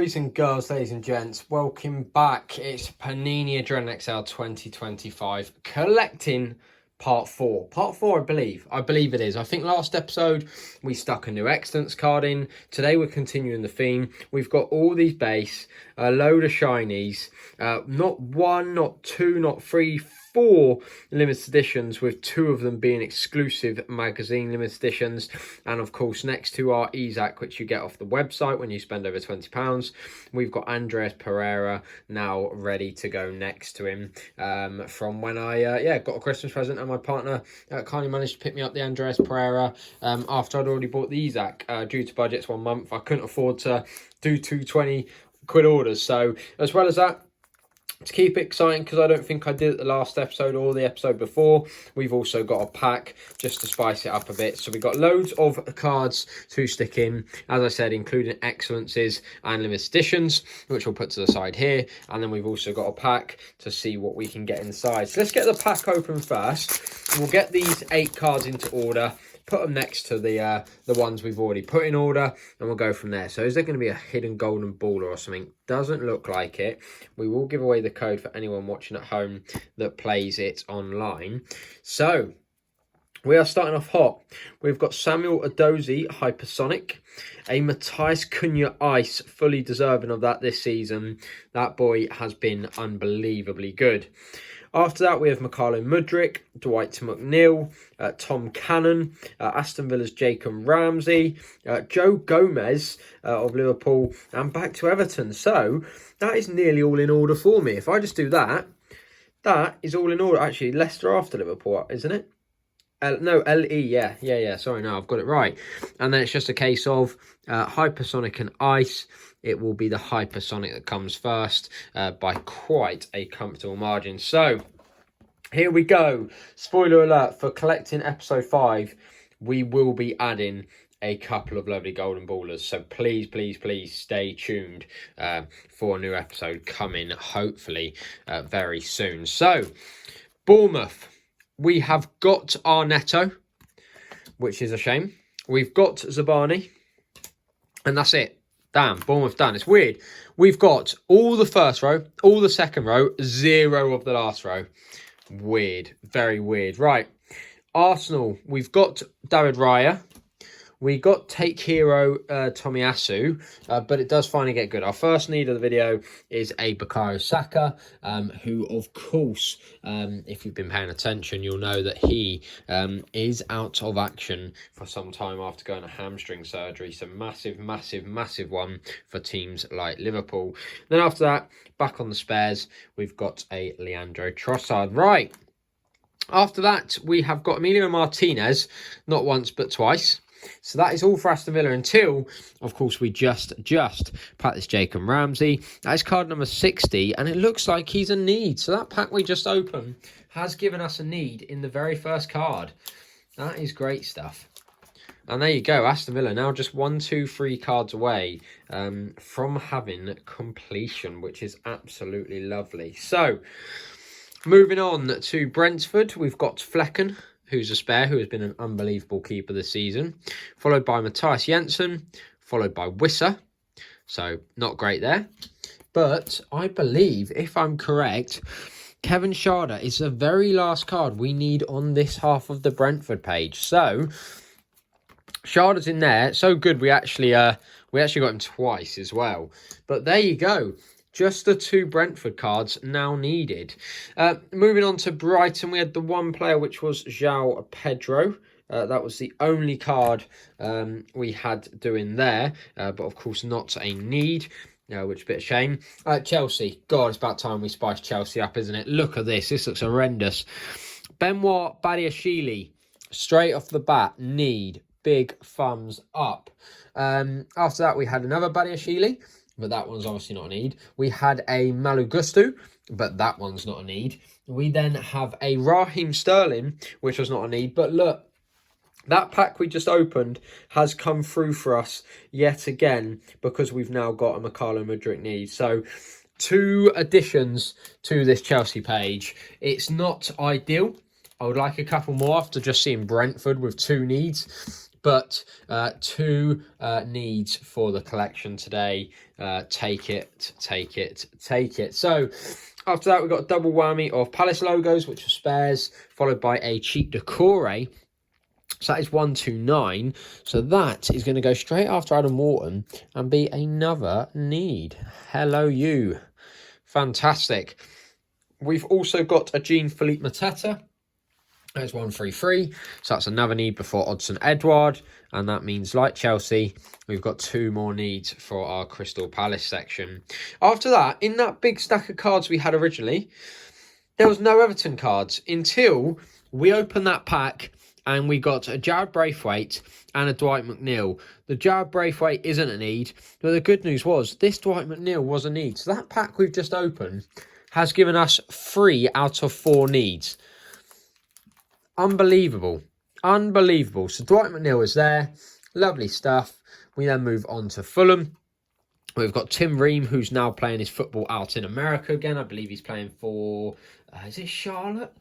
Boys and girls, ladies and gents, welcome back. It's Panini Adrenalyn XL 2025 collecting part 4. Part 4, I believe. I believe it is. I think last episode we stuck a new excellence card in. Today we're continuing the theme. We've got all these base, a load of shinies, not one, not two, not three, 4 limited editions, with 2 of them being exclusive magazine limited editions. And of course, next to our EZAC, which you get off the website when you spend over £20, we've got Andres Pereira now ready to go next to him from when I got a Christmas present, and my partner kindly managed to pick me up the Andres Pereira after I'd already bought the EZAC. Due to budgets 1 month, I couldn't afford to do 220 quid orders. So as well as that, to keep it exciting, because I don't think I did it the last episode or the episode before, we've also got a pack just to spice it up a bit. So we've got loads of cards to stick in, as I said, including excellences and limited editions, which we'll put to the side here. And then we've also got a pack to see what we can get inside. So let's get the pack open first. We'll get these 8 cards into order, put them next to the ones we've already put in order, and we'll go from there. So is there going to be a hidden golden baller or something? Doesn't look like it. We will give away the code for anyone watching at home that plays it online. So we are starting off hot. We've got Samuel Adozi, Hypersonic. A Matthias Cunha Ice, fully deserving of that this season. That boy has been unbelievably good. After that, we have Mikhailo Mudryk, Dwight McNeil, Tom Cannon, Aston Villa's Jacob Ramsey, Joe Gomez of Liverpool, and back to Everton. So that is nearly all in order for me. If I just do that, that is all in order. Actually, Leicester after Liverpool, isn't it? No, LE, yeah. Sorry, no, I've got it right. And then it's just a case of Hypersonic and Ice. It will be the Hypersonic that comes first by quite a comfortable margin. So here we go. Spoiler alert, for collecting episode 5, we will be adding a couple of lovely golden ballers. So please, please, please stay tuned for a new episode coming, hopefully, very soon. So, Bournemouth. We have got our Neto, which is a shame. We've got Zabani, and that's it. Damn, Bournemouth done. It's weird. We've got all the first row, all the second row, 0 of the last row. Weird. Very weird. Right. Arsenal, we've got David Raya. We got Take Hero Tomiyasu, but it does finally get good. Our first need of the video is a Bukayo Saka, who, of course, if you've been paying attention, you'll know that he is out of action for some time after going to hamstring surgery. So massive, massive, massive one for teams like Liverpool. Then after that, back on the spares, we've got a Leandro Trossard. Right. After that, we have got Emilio Martinez, not once but twice. So that is all for Aston Villa until, of course, we just pack this Jacob Ramsey. That is card number 60, and it looks like he's a need. So that pack we just opened has given us a need in the very first card. That is great stuff. And there you go, Aston Villa now just 1, 2, 3 cards away from having completion, which is absolutely lovely. So, moving on to Brentford, we've got Flecken, who's a spare, who has been an unbelievable keeper this season, followed by Matthias Jensen, followed by Wissa. So, not great there. But I believe, if I'm correct, Kevin Schade is the very last card we need on this half of the Brentford page. So, Schade's in there. So good, we actually got him twice as well. But there you go. Just the 2 Brentford cards now needed. Moving on to Brighton, we had the one player, which was João Pedro. That was the only card we had doing there, but of course not a need, which is a bit of a shame. Chelsea, God, it's about time we spice Chelsea up, isn't it? Look at this. This looks horrendous. Benoit Badiashile, straight off the bat, need. Big thumbs up. After that, we had another Badiashile, but that one's obviously not a need. We had a Malu Gusto, but that one's not a need. We then have a Raheem Sterling, which was not a need. But look, that pack we just opened has come through for us yet again, because we've now got a Mikhailo Mudryk need. So 2 additions to this Chelsea page. It's not ideal. I would like a couple more after just seeing Brentford with 2 needs. But two needs for the collection today. Take it, take it, take it. So after that, we've got a double whammy of Palace logos, which are spares, followed by a cheap decore. So that is 129. So that is going to go straight after Adam Wharton and be another need. Hello, you. Fantastic. We've also got a Jean-Philippe Mateta. That's 133. So that's another need before Odsonne Edouard. And that means, like Chelsea, we've got two more needs for our Crystal Palace section. After that, in that big stack of cards we had originally, there was no Everton cards until we opened that pack and we got a Jared Braithwaite and a Dwight McNeil. The Jared Braithwaite isn't a need, but the good news was this Dwight McNeil was a need. So that pack we've just opened has given us 3 out of 4 needs. Unbelievable. Unbelievable. So Dwight McNeil is there. Lovely stuff. We then move on to Fulham. We've got Tim Ream, who's now playing his football out in America again. I believe he's playing for, is it Charlotte?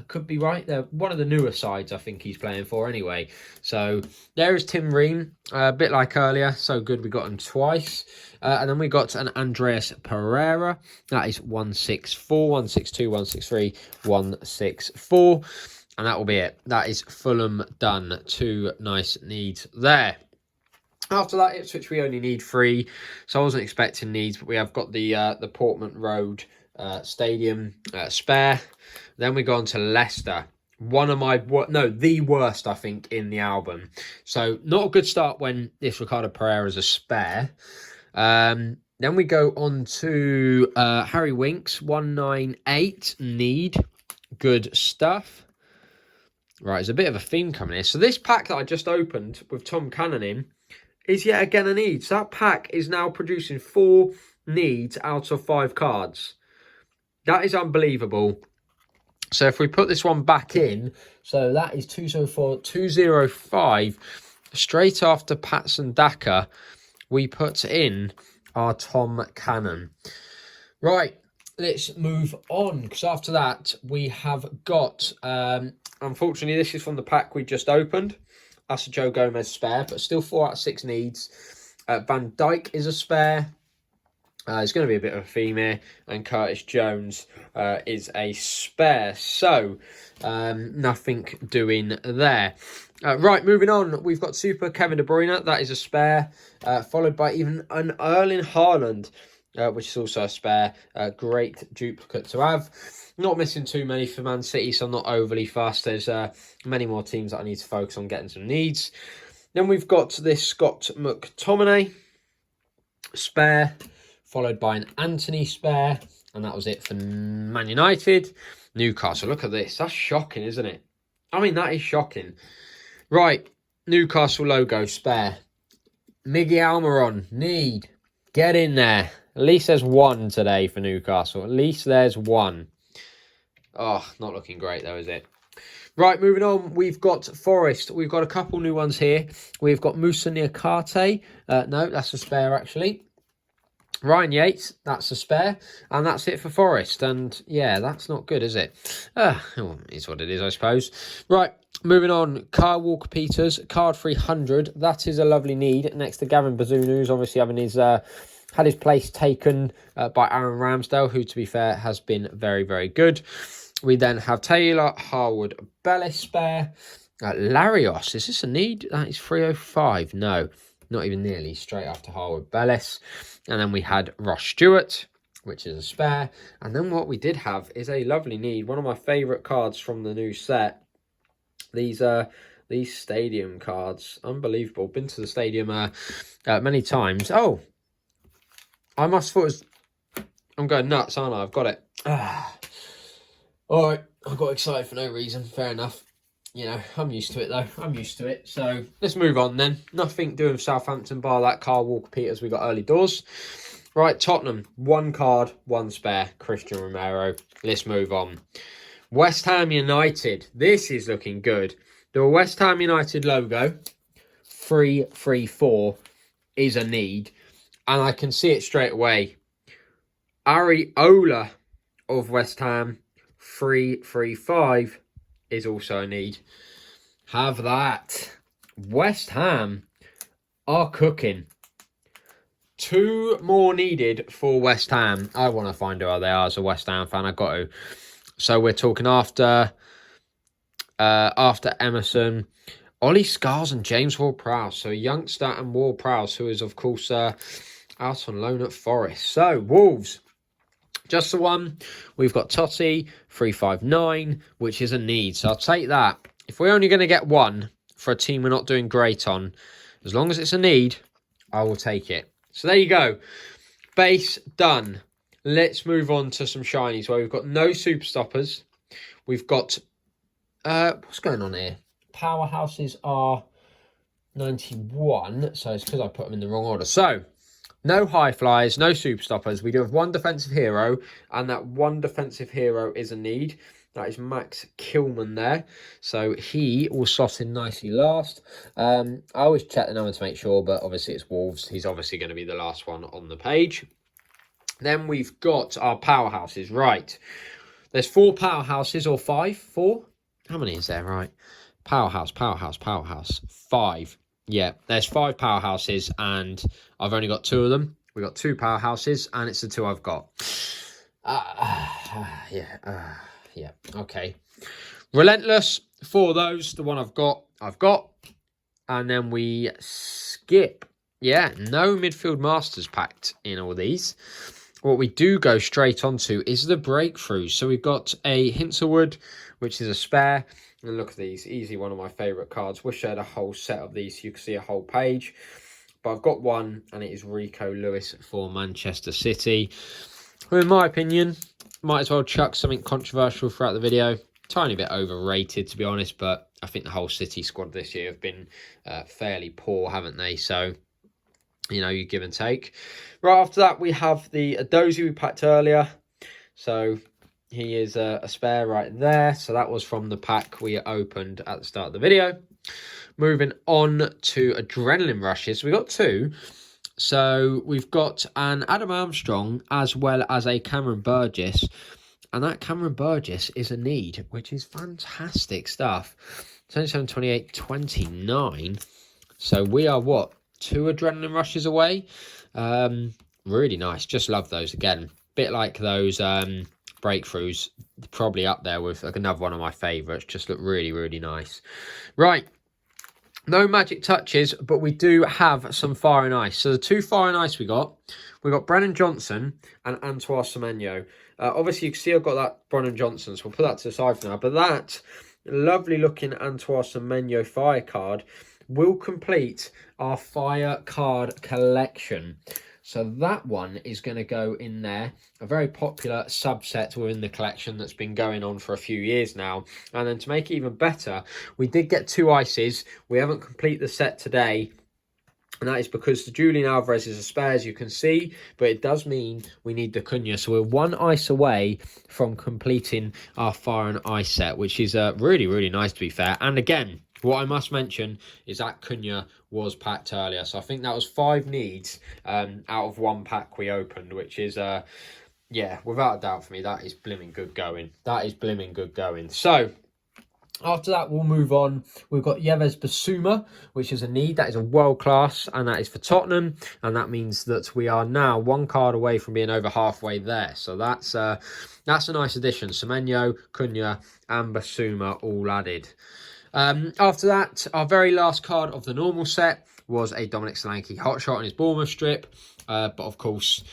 Could be right. They're one of the newer sides I think he's playing for anyway. So there is Tim Ream, a bit like earlier. So good we got him twice. And then we got an Andreas Pereira. That is 164, 162, 163, 164. And that will be it. That is Fulham done. 2 nice needs there. After that, Ipswich, we only need 3. So I wasn't expecting needs, but we have got the Portman Road Stadium spare. Then we go on to Leicester. The worst, I think, in the album. So not a good start when this Ricardo Pereira is a spare. Then we go on to Harry Winks, 198 need. Good stuff. Right, there's a bit of a theme coming here. So this pack that I just opened with Tom Cannon in is yet again a need. So that pack is now producing 4 needs out of 5 cards. That is unbelievable. So if we put this one back in, so that is 204, 205. Straight after Patson Daka, we put in our Tom Cannon. Right, let's move on. Because after that, we have got... unfortunately, this is from the pack we just opened. That's a Joe Gomez spare, but still 4 out of 6 needs. Van Dijk is a spare. It's going to be a bit of a theme here. And Curtis Jones is a spare. So, nothing doing there. Right, moving on. We've got Super Kevin De Bruyne. That is a spare. Followed by even an Erling Haaland, which is also a spare. Great duplicate to have. Not missing too many for Man City, so I'm not overly fast. There's many more teams that I need to focus on getting some needs. Then we've got this Scott McTominay spare, followed by an Anthony spare, and that was it for Man United. Newcastle, look at this. That's shocking, isn't it? I mean, that is shocking. Right, Newcastle logo spare. Miguel Almiron, need. Get in there. At least there's 1 today for Newcastle. At least there's 1. Oh, not looking great though, is it? Right, moving on. We've got Forest. We've got a couple new ones here. We've got Moussa Niakate. No, that's a spare actually. Ryan Yates, that's a spare. And that's it for Forest. And yeah, that's not good, is it? It's what it is, I suppose. Right, moving on. Kyle Walker-Peters, card 300. That is a lovely need next to Gavin Bazunu, who's obviously having his... had his place taken by Aaron Ramsdale, who, to be fair, has been very, very good. We then have Taylor Harwood-Bellis spare. Larios, is this a need? That is 305. No, not even nearly. Straight after Harwood-Bellis. And then we had Ross Stewart, which is a spare. And then what we did have is a lovely need. One of my favourite cards from the new set. These stadium cards. Unbelievable. Been to the stadium many times. Oh, I must thought it was... I'm going nuts, aren't I? I've got it. All right, I got excited for no reason. Fair enough. You know, I'm used to it, though. I'm used to it. So, let's move on, then. Nothing doing with Southampton, bar that Kyle Walker-Peters we got early doors. Right, Tottenham. 1 card, 1 spare. Christian Romero. Let's move on. West Ham United. This is looking good. The West Ham United logo, 334, is a need. And I can see it straight away. Areola of West Ham, 335, is also a need. Have that. West Ham are cooking. 2 more needed for West Ham. I want to find out who they are as a West Ham fan. I've got to. So we're talking after Emerson, Ollie Scars and James Ward-Prowse. So youngster and Ward-Prowse, who is, of course, out on loan at Forest. So, Wolves, just the one. We've got Totti, 359, which is a need. So I'll take that. If we're only going to get one for a team we're not doing great on, as long as it's a need, I will take it. So there you go. Base done. Let's move on to some shinies where we've got no super stoppers. We've got... what's going on here? Powerhouses are 91. So it's because I put them in the wrong order. So, no high flyers, no super stoppers. We do have one defensive hero. And that one defensive hero is a need. That is Max Kilman there. So he will slot in nicely last. I always check the number to make sure, but obviously it's Wolves. He's obviously going to be the last one on the page. Then we've got our powerhouses. Right. There's 4 powerhouses or 5? 4? How many is there? Right. Powerhouse. 5. Yeah, there's 5 powerhouses and I've only got 2 of them. We've got 2 powerhouses and it's the 2 I've got. Yeah, okay. Relentless, 4 of those. The one I've got. And then we skip. Yeah, no midfield masters packed in all these. What we do go straight onto is the breakthroughs. So we've got a Hinterwood, which is a spare. And look at these. Easy, one of my favourite cards. Wish I had a whole set of these so you can see a whole page. But I've got one, and it is Rico Lewis for Manchester City. Who, in my opinion, might as well chuck something controversial throughout the video. Tiny bit overrated, to be honest, but I think the whole City squad this year have been fairly poor, haven't they? So, you know, you give and take. Right after that, we have the Dozy we packed earlier. So he is a spare right there. So that was from the pack we opened at the start of the video. Moving on to Adrenalyn Rushes. We got 2. So we've got an Adam Armstrong as well as a Cameron Burgess. And that Cameron Burgess is a need, which is fantastic stuff. 27, 28, 29. So we are, what, 2 Adrenaline Rushes away? Really nice. Just love those again. Bit like those breakthroughs. Probably up there with another one of my favourites. Just look really, really nice. Right. No magic touches, but we do have some Fire and Ice. So the 2 Fire and Ice we got Brennan Johnson and Antoine Semenyo. Obviously, you can see I've got that Brennan Johnson, so we'll put that to the side for now. But that lovely looking Antoine Semenyo Fire card will complete our Fire card collection. So that one is going to go in there. A very popular subset within the collection that's been going on for a few years now. And then to make it even better, we did get 2 ices. We haven't completed the set today. And that is because the Julian Alvarez is a spare, as you can see. But it does mean we need the Cunha. So we're 1 ice away from completing our Fire and Ice set, which is really, really nice, to be fair. And again, what I must mention is that Cunha was packed earlier. So I think that was 5 needs out of 1 pack we opened, which is, yeah, without a doubt for me, that is blimming good going. That is blimming good going. So after that, we'll move on. We've got Yves Bissouma, which is a need. That is a world class, and that is for Tottenham. And that means that we are now 1 card away from being over halfway there. So that's a nice addition. Semenyo, Cunha, and Bissouma all added. After that, our very last card of the normal set was a Dominic Solanke hotshot on his Bournemouth strip. But of course,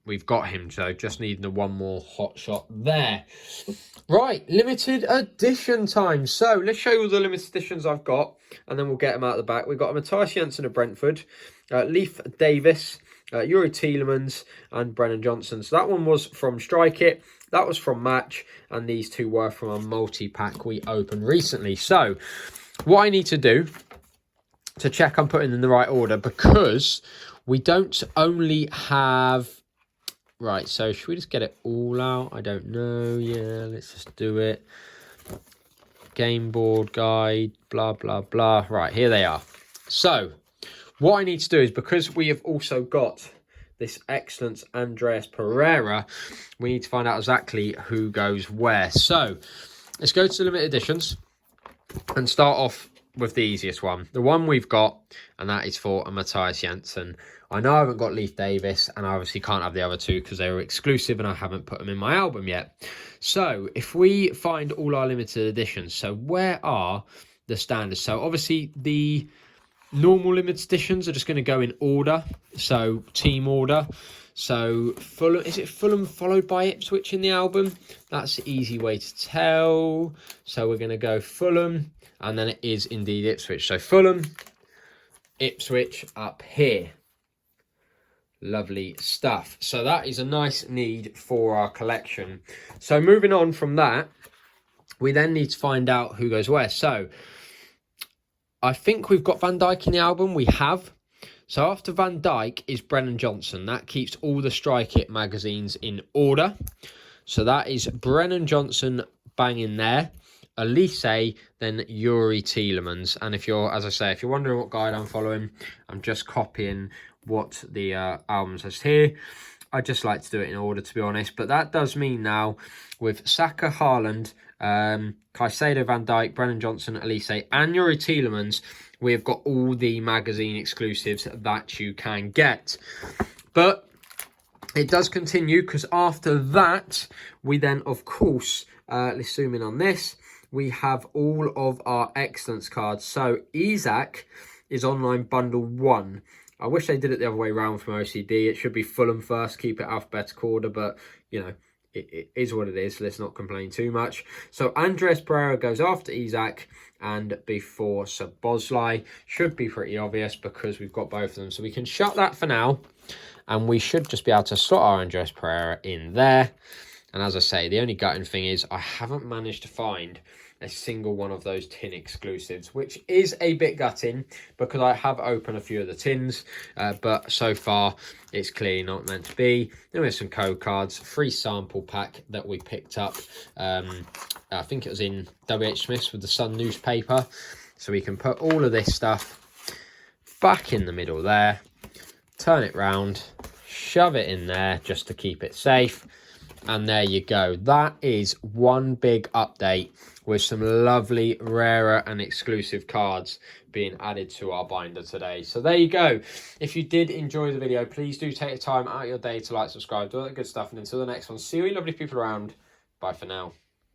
we've got him, so just needing the 1 more hotshot there. Right, limited edition time. So let's show you all the limited editions I've got, and then we'll get them out of the back. We've got a Matthias Jensen of Brentford, Leif Davis, Yuri Tielemans, and Brennan Johnson. So that one was from Strike It. That was from Match, and these 2 were from a multi-pack we opened recently. So what I need to do to check I'm putting in the right order, because we don't only have... Right, so should we just get it all out? I don't know. Yeah, let's just do it. Game board guide, blah, blah, blah. Right, here they are. So what I need to do is, because we have also got this excellent Andreas Pereira, we need to find out exactly who goes where. So let's go to the limited editions and start off with the easiest one. The one we've got, and that is for a Matthias Janssen. I know I haven't got Leif Davis, and I obviously can't have the other two because they were exclusive and I haven't put them in my album yet. So if we find all our limited editions, so where are the standards? So obviously the normal limited editions are just going to go in order, so team order. So Fulham, is it Fulham followed by Ipswich in the album? That's the easy way to tell. So we're going to go Fulham, and then it is indeed Ipswich. So Fulham, Ipswich up here. Lovely stuff. So that is a nice need for our collection. So moving on from that, we then need to find out who goes where. So I think we've got Van Dijk in the album. We have. So after Van Dijk is Brennan Johnson. That keeps all the Strike It magazines in order. So that is Brennan Johnson banging there. Elise, then Yuri Tielemans. And if you're, as I say, if you're wondering what guide I'm following, I'm just copying what the album says here. I just like to do it in order, to be honest. But that does mean now with Saka, Haaland, Caicedo, Van Dijk, Brennan Johnson, Elise, and Yuri Tielemans, we've got all the magazine exclusives that you can get. But it does continue, because after that, we then, of course, let's zoom in on this. We have all of our excellence cards. So Isaac is online bundle 1. I wish they did it the other way around from OCD. It should be Fulham first, keep it alphabetical order, but, you know, it is what it is. Let's not complain too much. So Andres Pereira goes after Isaac and before Szoboszlai. Should be pretty obvious because we've got both of them. So we can shut that for now, and we should just be able to slot our Andres Pereira in there. And as I say, the only gutting thing is I haven't managed to find a single one of those tin exclusives, which is a bit gutting because I have opened a few of the tins, but so far it's clearly not meant to be. Then we have some code cards, free sample pack that we picked up. I think it was in WH Smith's with the Sun newspaper. So we can put all of this stuff back in the middle there, turn it round, shove it in there just to keep it safe. And there you go. That is one big update with some lovely, rarer and exclusive cards being added to our binder today. So there you go. If you did enjoy the video, please do take the time out of your day to like, subscribe, do all that good stuff. And until the next one, see you lovely people around. Bye for now.